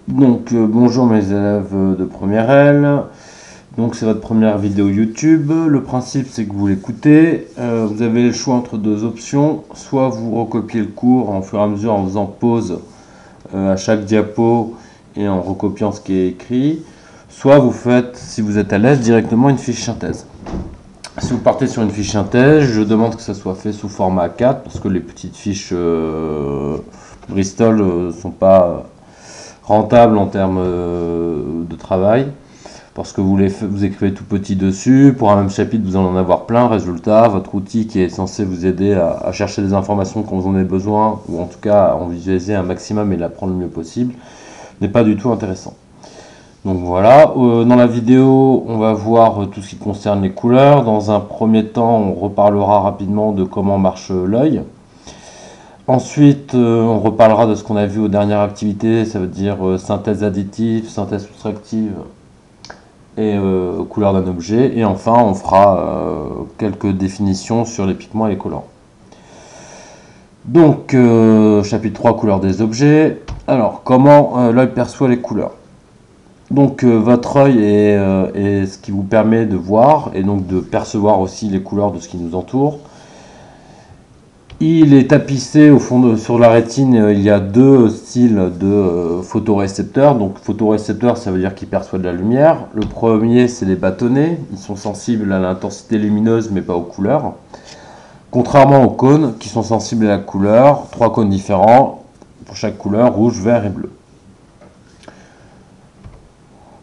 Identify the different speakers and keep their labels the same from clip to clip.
Speaker 1: Bonjour mes élèves de première L. Donc c'est votre première vidéo YouTube. Le principe c'est que vous l'écoutez. Vous avez le choix entre deux options. Soit vous recopiez le cours en fur et à mesure en faisant pause à chaque diapo et en recopiant ce qui est écrit. Soit vous faites, si vous êtes à l'aise, directement une fiche synthèse. Si vous partez sur une fiche synthèse, je demande que ça soit fait sous format A4 parce que les petites fiches Bristol sont pas rentable en termes de travail, parce que vous écrivez tout petit dessus, pour un même chapitre vous allez en avoir plein, résultat, votre outil qui est censé vous aider à chercher des informations quand vous en avez besoin, ou en tout cas à en visualiser un maximum et l'apprendre le mieux possible, n'est pas du tout intéressant. Donc voilà, dans la vidéo on va voir tout ce qui concerne les couleurs. Dans un premier temps on reparlera rapidement de comment marche l'œil. Ensuite, on reparlera de ce qu'on a vu aux dernières activités, ça veut dire synthèse additive, synthèse soustractive et couleur d'un objet. Et enfin, on fera quelques définitions sur les pigments et les collants. Donc, chapitre 3, couleur des objets. Alors, comment l'œil perçoit les couleurs? Donc, votre œil est ce qui vous permet de voir et donc de percevoir aussi les couleurs de ce qui nous entoure. Il est tapissé au fond sur la rétine, il y a deux styles de photorécepteurs. Donc photorécepteurs, ça veut dire qu'ils perçoivent de la lumière. Le premier, c'est les bâtonnets. Ils sont sensibles à l'intensité lumineuse, mais pas aux couleurs. Contrairement aux cônes, qui sont sensibles à la couleur. Trois cônes différents pour chaque couleur, rouge, vert et bleu.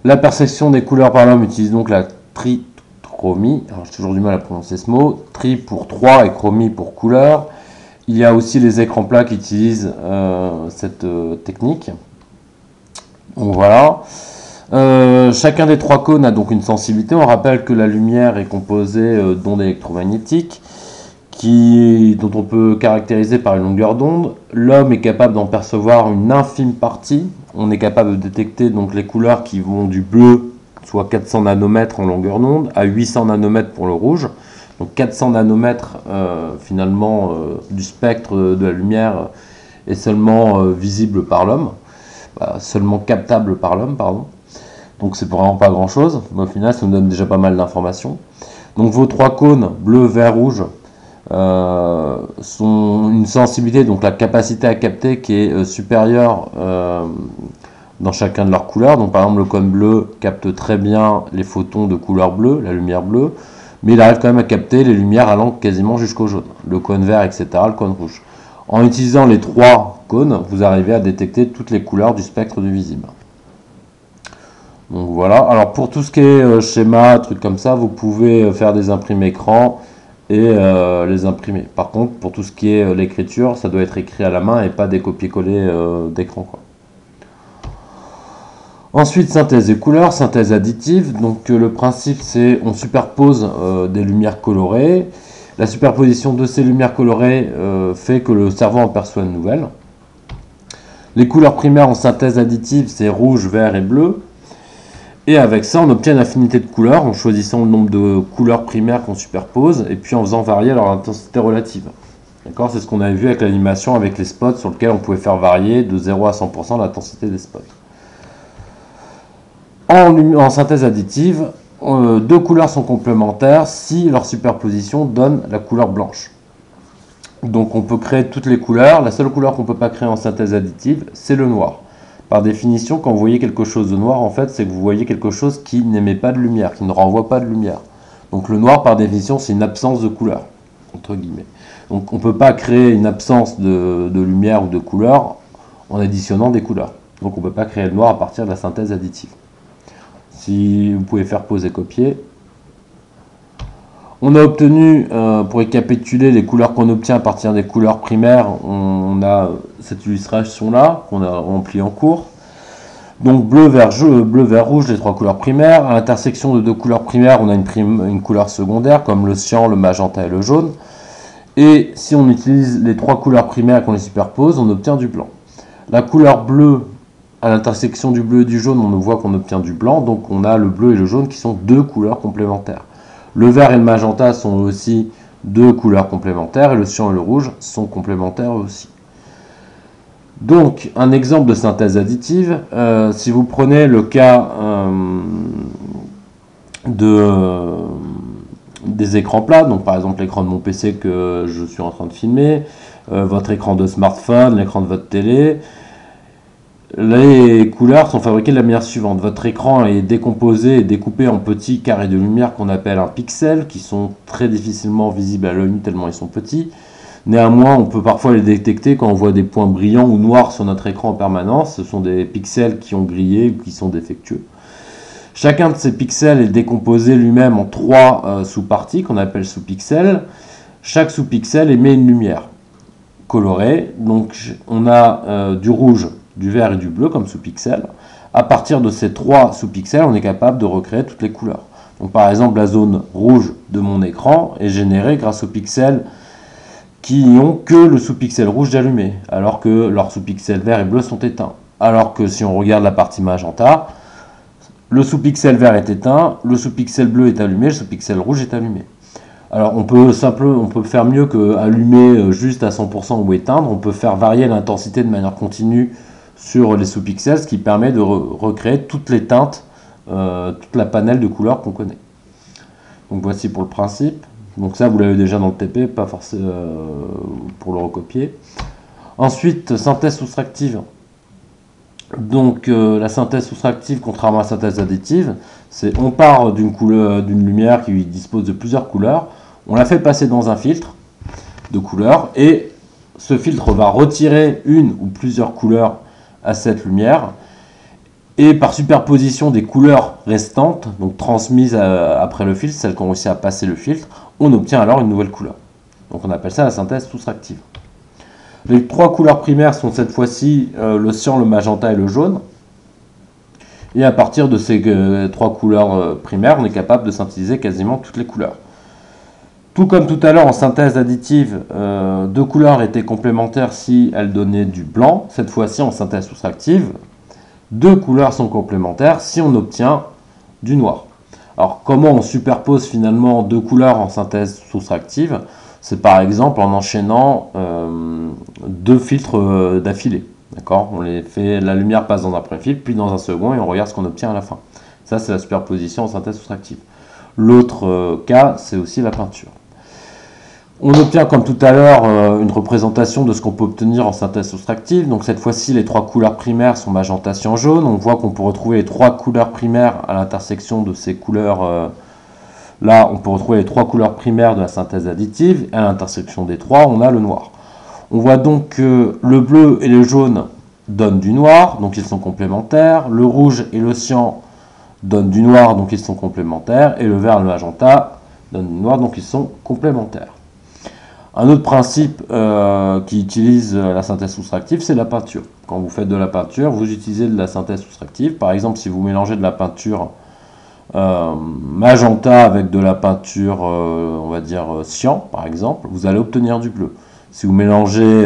Speaker 1: La perception des couleurs par l'homme utilise donc la trichromie. Alors j'ai toujours du mal à prononcer ce mot. Tri pour 3 et chromie pour couleur. Il y a aussi les écrans plats qui utilisent cette technique. Donc voilà. Chacun des trois cônes a donc une sensibilité. On rappelle que la lumière est composée d'ondes électromagnétiques dont on peut caractériser par une longueur d'onde. L'homme est capable d'en percevoir une infime partie. On est capable de détecter donc les couleurs qui vont du bleu, soit 400 nanomètres en longueur d'onde, à 800 nanomètres pour le rouge. Donc 400 nanomètres finalement du spectre de la lumière est seulement visible par l'homme, seulement captable par l'homme, pardon. Donc c'est vraiment pas grand chose, mais au final ça nous donne déjà pas mal d'informations. Donc vos trois cônes, bleu, vert, rouge, sont une sensibilité, donc la capacité à capter qui est supérieure dans chacun de leurs couleurs. Donc par exemple le cône bleu capte très bien les photons de couleur bleue, la lumière bleue, mais il arrive quand même à capter les lumières allant quasiment jusqu'au jaune. Le cône vert, etc., le cône rouge. En utilisant les trois cônes, vous arrivez à détecter toutes les couleurs du spectre du visible. Donc voilà, alors pour tout ce qui est schéma, trucs comme ça, vous pouvez faire des imprimés écran et les imprimer. Par contre, pour tout ce qui est l'écriture, ça doit être écrit à la main et pas des copier-coller d'écran, quoi. Ensuite, synthèse des couleurs, synthèse additive. Donc le principe c'est on superpose des lumières colorées. La superposition de ces lumières colorées fait que le cerveau en perçoit une nouvelle. Les couleurs primaires en synthèse additive c'est rouge, vert et bleu. Et avec ça on obtient une infinité de couleurs en choisissant le nombre de couleurs primaires qu'on superpose et puis en faisant varier leur intensité relative. D'accord, c'est ce qu'on avait vu avec l'animation avec les spots sur lesquels on pouvait faire varier de 0 à 100% l'intensité des spots. En synthèse additive, deux couleurs sont complémentaires si leur superposition donne la couleur blanche. Donc on peut créer toutes les couleurs. La seule couleur qu'on ne peut pas créer en synthèse additive, c'est le noir. Par définition, quand vous voyez quelque chose de noir, en fait, c'est que vous voyez quelque chose qui n'émet pas de lumière, qui ne renvoie pas de lumière. Donc le noir, par définition, c'est une absence de couleur, entre guillemets. Donc on ne peut pas créer une absence de lumière ou de couleur en additionnant des couleurs. Donc on ne peut pas créer le noir à partir de la synthèse additive. Si vous pouvez faire pause et copier. On a obtenu, pour récapituler les couleurs qu'on obtient à partir des couleurs primaires, on a cette illustration là qu'on a remplie en cours. Donc bleu, vert, rouge, les trois couleurs primaires. À l'intersection de deux couleurs primaires, on a une couleur secondaire comme le cyan, le magenta et le jaune. Et si on utilise les trois couleurs primaires et qu'on les superpose, on obtient du blanc. La couleur bleue, à l'intersection du bleu et du jaune, on voit qu'on obtient du blanc, donc on a le bleu et le jaune qui sont deux couleurs complémentaires. Le vert et le magenta sont aussi deux couleurs complémentaires, et le cyan et le rouge sont complémentaires aussi. Donc, un exemple de synthèse additive, si vous prenez le cas des écrans plats, donc par exemple l'écran de mon PC que je suis en train de filmer, votre écran de smartphone, l'écran de votre télé, les couleurs sont fabriquées de la manière suivante. Votre écran est décomposé et découpé en petits carrés de lumière qu'on appelle un pixel, qui sont très difficilement visibles à l'œil nu tellement ils sont petits. Néanmoins, on peut parfois les détecter quand on voit des points brillants ou noirs sur notre écran en permanence. Ce sont des pixels qui ont grillé ou qui sont défectueux. Chacun de ces pixels est décomposé lui-même en 3 sous-parties qu'on appelle sous-pixels. Chaque sous-pixel émet une lumière colorée. Donc on a du rouge, du vert et du bleu comme sous-pixels. À partir de ces 3 sous-pixels, on est capable de recréer toutes les couleurs. Donc par exemple, la zone rouge de mon écran est générée grâce aux pixels qui n'ont que le sous-pixel rouge d'allumé, alors que leurs sous-pixels vert et bleu sont éteints. Alors que si on regarde la partie magenta, le sous-pixel vert est éteint, le sous-pixel bleu est allumé, le sous-pixel rouge est allumé. Alors on peut faire mieux que allumer juste à 100% ou éteindre, on peut faire varier l'intensité de manière continue sur les sous-pixels, ce qui permet de recréer toutes les teintes, toute la panel de couleurs qu'on connaît. Donc voici pour le principe. Donc ça, vous l'avez déjà dans le TP, pas forcément pour le recopier. Ensuite, synthèse soustractive. Donc la synthèse soustractive, contrairement à la synthèse additive, c'est on part d'une lumière qui dispose de plusieurs couleurs, on la fait passer dans un filtre de couleurs, et ce filtre va retirer une ou plusieurs couleurs à cette lumière, et par superposition des couleurs restantes, donc transmises après le filtre, celles qui ont réussi à passer le filtre, on obtient alors une nouvelle couleur. Donc on appelle ça la synthèse soustractive. Les 3 couleurs primaires sont cette fois-ci le cyan, le magenta et le jaune. Et à partir de ces 3 couleurs primaires, on est capable de synthétiser quasiment toutes les couleurs. Tout comme tout à l'heure en synthèse additive, 2 couleurs étaient complémentaires si elles donnaient du blanc. Cette fois-ci en synthèse soustractive, 2 couleurs sont complémentaires si on obtient du noir. Alors comment on superpose finalement 2 couleurs en synthèse soustractive? C'est par exemple en enchaînant 2 filtres d'affilée. D'accord, la lumière passe dans un premier filtre, puis dans un second, et on regarde ce qu'on obtient à la fin. Ça, c'est la superposition en synthèse soustractive. L'autre cas, c'est aussi la peinture. On obtient, comme tout à l'heure, une représentation de ce qu'on peut obtenir en synthèse soustractive. Donc cette fois-ci, les 3 couleurs primaires sont magenta, cyan, jaune. On voit qu'on peut retrouver les 3 couleurs primaires à l'intersection de ces couleurs. Là, on peut retrouver les 3 couleurs primaires de la synthèse additive. Et à l'intersection des 3, on a le noir. On voit donc que le bleu et le jaune donnent du noir, donc ils sont complémentaires. Le rouge et le cyan donnent du noir, donc ils sont complémentaires. Et le vert et le magenta donnent du noir, donc ils sont complémentaires. Un autre principe qui utilise la synthèse soustractive, c'est la peinture. Quand vous faites de la peinture, vous utilisez de la synthèse soustractive. Par exemple, si vous mélangez de la peinture magenta avec de la peinture, on va dire, cyan, par exemple, vous allez obtenir du bleu. Si vous mélangez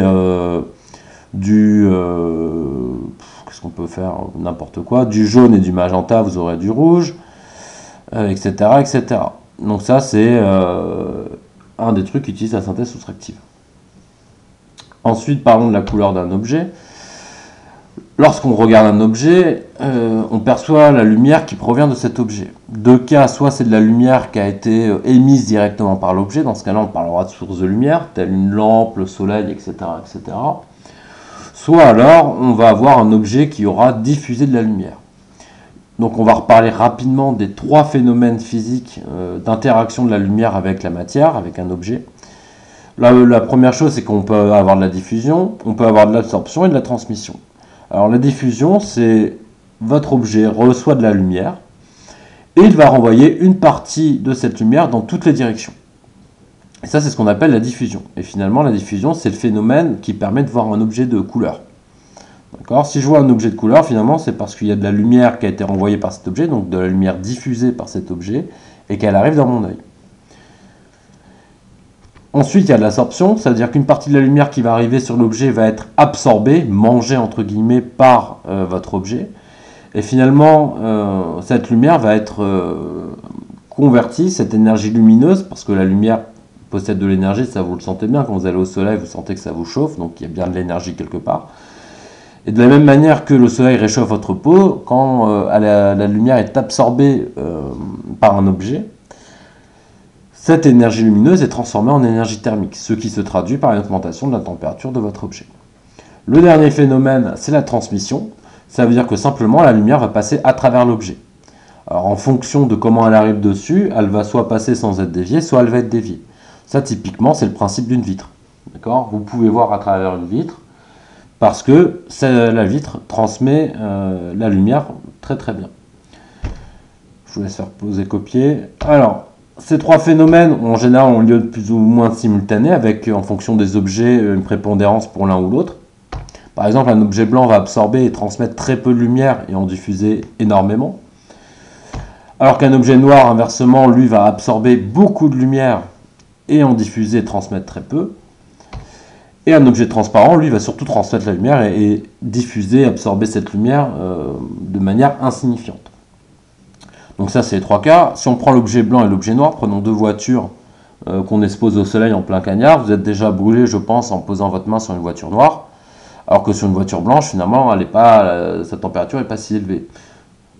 Speaker 1: qu'est-ce qu'on peut faire? N'importe quoi. Du jaune et du magenta, vous aurez du rouge, etc., etc. Donc ça, c'est un des trucs qui utilise la synthèse soustractive. Ensuite, parlons de la couleur d'un objet. Lorsqu'on regarde un objet, on perçoit la lumière qui provient de cet objet. 2 cas, soit c'est de la lumière qui a été émise directement par l'objet, dans ce cas-là on parlera de source de lumière, telle une lampe, le soleil, etc., etc. Soit alors on va avoir un objet qui aura diffusé de la lumière. Donc on va reparler rapidement des 3 phénomènes physiques d'interaction de la lumière avec la matière, avec un objet. La première chose, c'est qu'on peut avoir de la diffusion, on peut avoir de l'absorption et de la transmission. Alors la diffusion, c'est votre objet reçoit de la lumière et il va renvoyer une partie de cette lumière dans toutes les directions. Et ça, c'est ce qu'on appelle la diffusion. Et finalement, la diffusion, c'est le phénomène qui permet de voir un objet de couleur. D'accord ? Si je vois un objet de couleur, finalement, c'est parce qu'il y a de la lumière qui a été renvoyée par cet objet, donc de la lumière diffusée par cet objet, et qu'elle arrive dans mon œil. Ensuite, il y a de l'absorption, c'est-à-dire qu'une partie de la lumière qui va arriver sur l'objet va être absorbée, mangée entre guillemets par votre objet. Et finalement, cette lumière va être convertie, cette énergie lumineuse, parce que la lumière possède de l'énergie, ça vous le sentez bien, quand vous allez au soleil, vous sentez que ça vous chauffe, donc il y a bien de l'énergie quelque part. Et de la même manière que le soleil réchauffe votre peau, quand la lumière est absorbée par un objet, cette énergie lumineuse est transformée en énergie thermique, ce qui se traduit par une augmentation de la température de votre objet. Le dernier phénomène, c'est la transmission. Ça veut dire que simplement la lumière va passer à travers l'objet. Alors en fonction de comment elle arrive dessus, elle va soit passer sans être déviée, soit elle va être déviée. Ça typiquement, c'est le principe d'une vitre. D'accord ? Vous pouvez voir à travers une vitre, parce que la vitre transmet la lumière très très bien. Je vous laisse faire poser copier. Alors, ces trois phénomènes en général ont lieu de plus ou moins simultanés, avec en fonction des objets une prépondérance pour l'un ou l'autre. Par exemple, un objet blanc va absorber et transmettre très peu de lumière et en diffuser énormément. Alors qu'un objet noir, inversement, lui va absorber beaucoup de lumière et en diffuser et transmettre très peu. Et un objet transparent, lui, va surtout transmettre la lumière et diffuser, absorber cette lumière de manière insignifiante. Donc ça, c'est les trois cas. Si on prend l'objet blanc et l'objet noir, prenons deux voitures qu'on expose au soleil en plein cagnard. Vous êtes déjà brûlé, je pense, en posant votre main sur une voiture noire. Alors que sur une voiture blanche, finalement, sa température n'est pas si élevée.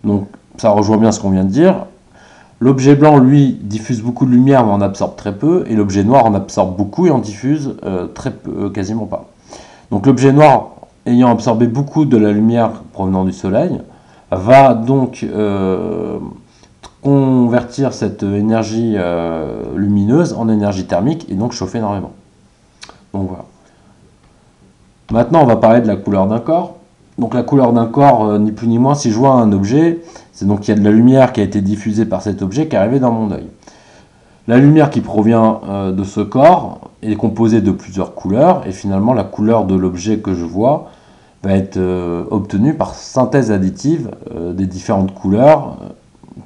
Speaker 1: Donc ça rejoint bien ce qu'on vient de dire. L'objet blanc, lui, diffuse beaucoup de lumière, mais en absorbe très peu. Et l'objet noir en absorbe beaucoup et en diffuse très peu, quasiment pas. Donc l'objet noir, ayant absorbé beaucoup de la lumière provenant du soleil, va donc convertir cette énergie lumineuse en énergie thermique et donc chauffer énormément. Donc voilà. Maintenant, on va parler de la couleur d'un corps. Donc la couleur d'un corps, ni plus ni moins, si je vois un objet, c'est donc qu'il y a de la lumière qui a été diffusée par cet objet qui est arrivée dans mon œil. La lumière qui provient de ce corps est composée de plusieurs couleurs, et finalement la couleur de l'objet que je vois va être obtenue par synthèse additive des différentes couleurs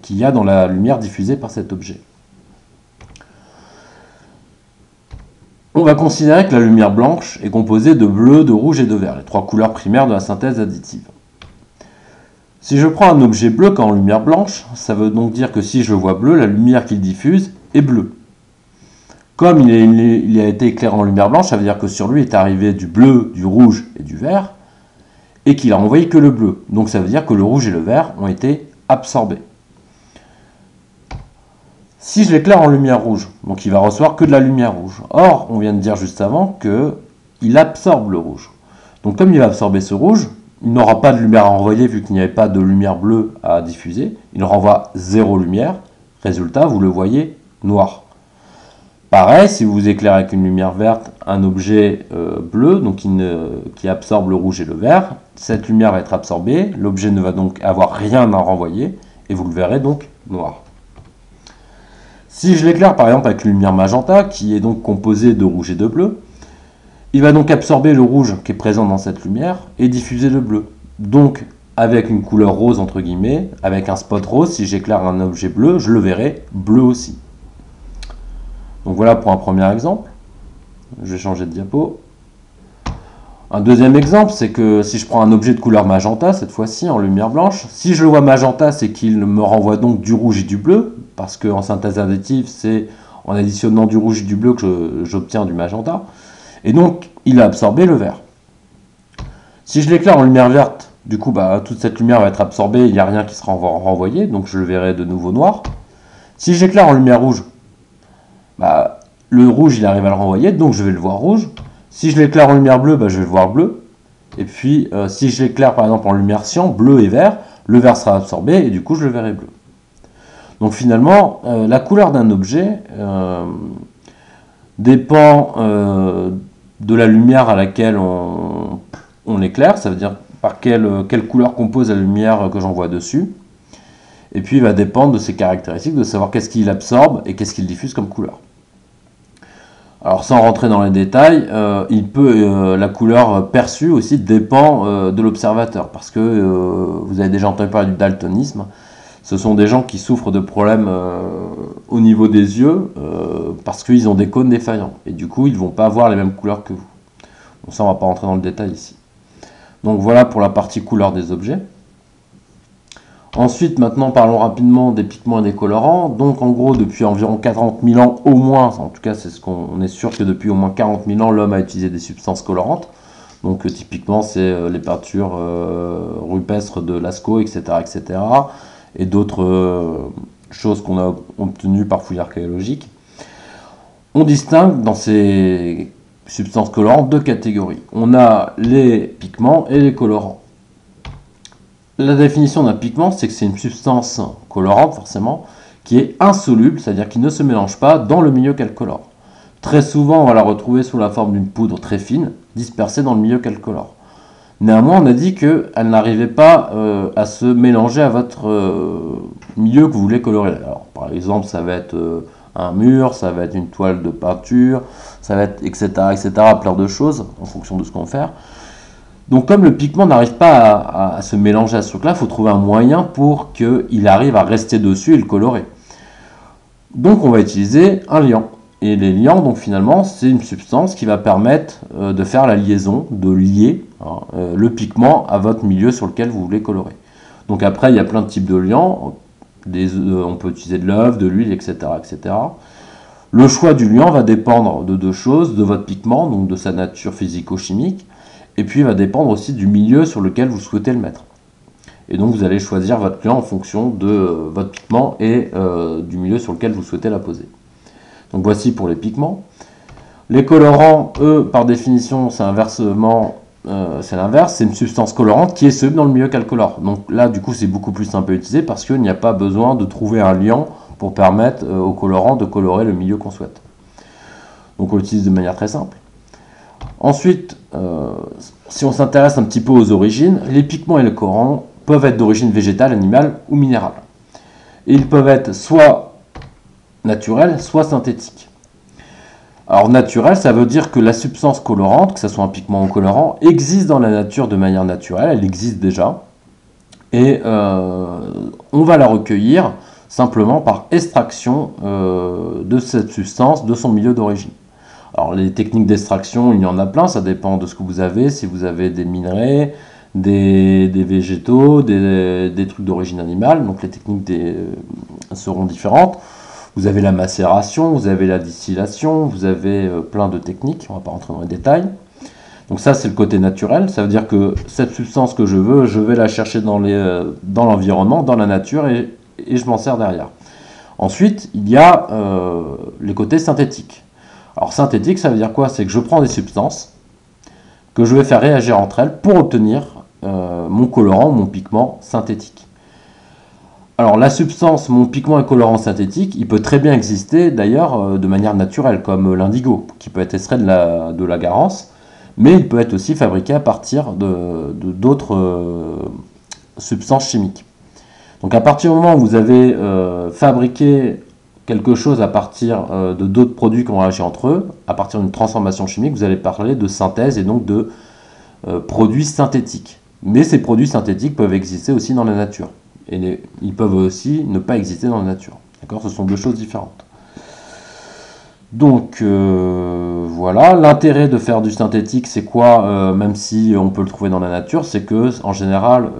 Speaker 1: qu'il y a dans la lumière diffusée par cet objet. On va considérer que la lumière blanche est composée de bleu, de rouge et de vert, les trois couleurs primaires de la synthèse additive. Si je prends un objet bleu en lumière blanche, ça veut donc dire que si je vois bleu, la lumière qu'il diffuse est bleue. Comme il a été éclairé en lumière blanche, ça veut dire que sur lui est arrivé du bleu, du rouge et du vert, et qu'il a envoyé que le bleu. Donc ça veut dire que le rouge et le vert ont été absorbés. Si je l'éclaire en lumière rouge, donc il va recevoir que de la lumière rouge. Or, on vient de dire juste avant qu'il absorbe le rouge. Donc comme il va absorber ce rouge, il n'aura pas de lumière à envoyer vu qu'il n'y avait pas de lumière bleue à diffuser. Il renvoie zéro lumière. Résultat, vous le voyez noir. Pareil, si vous éclairez avec une lumière verte un objet bleu, donc qui absorbe le rouge et le vert, cette lumière va être absorbée, l'objet ne va donc avoir rien à renvoyer, et vous le verrez donc noir. Si je l'éclaire par exemple avec une lumière magenta, qui est donc composée de rouge et de bleu, il va donc absorber le rouge qui est présent dans cette lumière et diffuser le bleu. Donc avec une couleur rose entre guillemets, avec un spot rose, si j'éclaire un objet bleu, je le verrai bleu aussi. Donc voilà pour un premier exemple. Je vais changer de diapo. Un deuxième exemple, c'est que si je prends un objet de couleur magenta, cette fois-ci en lumière blanche, si je le vois magenta, c'est qu'il me renvoie donc du rouge et du bleu, parce qu'en synthèse additive, c'est en additionnant du rouge et du bleu que j'obtiens du magenta, et donc il a absorbé le vert. Si je l'éclaire en lumière verte, du coup toute cette lumière va être absorbée, il n'y a rien qui sera renvoyé, donc je le verrai de nouveau noir. Si je l'éclaire en lumière rouge, le rouge il arrive à le renvoyer, donc je vais le voir rouge. Si je l'éclaire en lumière bleue, je vais le voir bleu. Et puis, si je l'éclaire par exemple en lumière cyan, bleu et vert, le vert sera absorbé et du coup je le verrai bleu. Donc finalement, la couleur d'un objet dépend de la lumière à laquelle on l'éclaire, ça veut dire par quelle couleur compose la lumière que j'envoie dessus. Et puis il va dépendre de ses caractéristiques, de savoir qu'est-ce qu'il absorbe et qu'est-ce qu'il diffuse comme couleur. Alors sans rentrer dans les détails, la couleur perçue aussi dépend de l'observateur, parce que vous avez déjà entendu parler du daltonisme. Ce sont des gens qui souffrent de problèmes au niveau des yeux parce qu'ils ont des cônes défaillants, et du coup ils ne vont pas voir les mêmes couleurs que vous. Bon, ça on ne va pas rentrer dans le détail ici. Donc voilà pour la partie couleur des objets. Ensuite, maintenant, parlons rapidement des pigments et des colorants. Donc, en gros, depuis environ 40 000 ans au moins, en tout cas, c'est ce qu'on est sûr que depuis au moins 40 000 ans, l'homme a utilisé des substances colorantes. Donc typiquement, c'est les peintures rupestres de Lascaux, etc., etc., et d'autres choses qu'on a obtenues par fouilles archéologiques. On distingue dans ces substances colorantes deux catégories. On a les pigments et les colorants. La définition d'un pigment, c'est que c'est une substance colorante, forcément, qui est insoluble, c'est-à-dire qui ne se mélange pas dans le milieu qu'elle colore. Très souvent, on va la retrouver sous la forme d'une poudre très fine, dispersée dans le milieu qu'elle colore. Néanmoins, on a dit qu'elle n'arrivait pas à se mélanger à votre milieu que vous voulez colorer. Alors, par exemple, ça va être un mur, ça va être une toile de peinture, ça va être etc., etc., plein de choses en fonction de ce qu'on va faire. Donc, comme le pigment n'arrive pas à se mélanger à ce truc-là, il faut trouver un moyen pour qu'il arrive à rester dessus et le colorer. Donc, on va utiliser un liant. Et les liants, donc finalement, c'est une substance qui va permettre de faire la liaison, de lier le pigment à votre milieu sur lequel vous voulez colorer. Donc après, il y a plein de types de liants. On peut utiliser de l'œuf, de l'huile, etc., etc. Le choix du liant va dépendre de deux choses, de votre pigment, donc de sa nature physico-chimique, et puis il va dépendre aussi du milieu sur lequel vous souhaitez le mettre. Et donc vous allez choisir votre liant en fonction de votre pigment et du milieu sur lequel vous souhaitez la poser. Donc voici pour les pigments. Les colorants, eux, par définition, c'est inversement, c'est l'inverse, c'est une substance colorante qui est soluble dans le milieu qu'elle colore. Donc là, du coup, c'est beaucoup plus simple à utiliser parce qu'il n'y a pas besoin de trouver un liant pour permettre au colorant de colorer le milieu qu'on souhaite. Donc on l'utilise de manière très simple. Ensuite, si on s'intéresse un petit peu aux origines, les pigments et les colorants peuvent être d'origine végétale, animale ou minérale. Et ils peuvent être soit naturel, soit synthétique. Alors naturel, ça veut dire que la substance colorante, que ce soit un pigment ou colorant, existe dans la nature de manière naturelle, elle existe déjà, et on va la recueillir simplement par extraction de cette substance, de son milieu d'origine. Alors les techniques d'extraction, il y en a plein, ça dépend de ce que vous avez, si vous avez des minerais, des végétaux, des trucs d'origine animale, donc les techniques seront différentes. Vous avez la macération, vous avez la distillation, vous avez plein de techniques, on ne va pas rentrer dans les détails. Donc ça, c'est le côté naturel, ça veut dire que cette substance que je veux, je vais la chercher dans l'environnement, dans la nature, et je m'en sers derrière. Ensuite, il y a les côtés synthétiques. Alors synthétique, ça veut dire quoi? C'est que je prends des substances que je vais faire réagir entre elles pour obtenir mon colorant, mon pigment synthétique. Alors la substance, mon pigment et colorant synthétique, il peut très bien exister d'ailleurs de manière naturelle, comme l'indigo, qui peut être extrait de la garance, mais il peut être aussi fabriqué à partir d'autres substances chimiques. Donc à partir du moment où vous avez fabriqué quelque chose à partir de d'autres produits qui ont réagi entre eux, à partir d'une transformation chimique, vous allez parler de synthèse et donc de produits synthétiques. Mais ces produits synthétiques peuvent exister aussi dans la nature. Et ils peuvent aussi ne pas exister dans la nature. D'accord ? Ce sont deux choses différentes. Donc voilà, l'intérêt de faire du synthétique, c'est quoi? Même si on peut le trouver dans la nature, c'est que en général,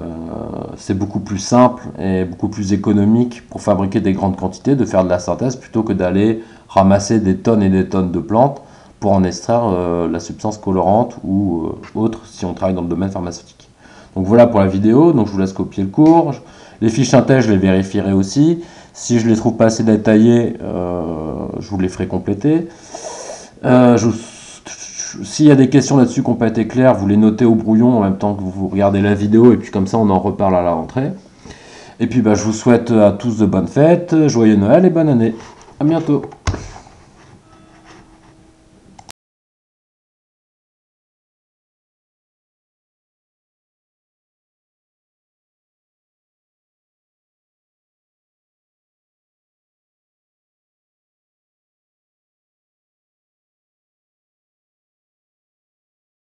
Speaker 1: c'est beaucoup plus simple et beaucoup plus économique pour fabriquer des grandes quantités de faire de la synthèse plutôt que d'aller ramasser des tonnes et des tonnes de plantes pour en extraire la substance colorante ou autre si on travaille dans le domaine pharmaceutique. Donc voilà pour la vidéo, donc je vous laisse copier le cours. Les fiches synthèse, je les vérifierai aussi. Si je les trouve pas assez détaillées, je vous les ferai compléter. S'il y a des questions là-dessus qui n'ont pas été claires, vous les notez au brouillon en même temps que vous regardez la vidéo, et puis comme ça on en reparle à la rentrée. Et puis je vous souhaite à tous de bonnes fêtes, joyeux Noël et bonne année. À bientôt.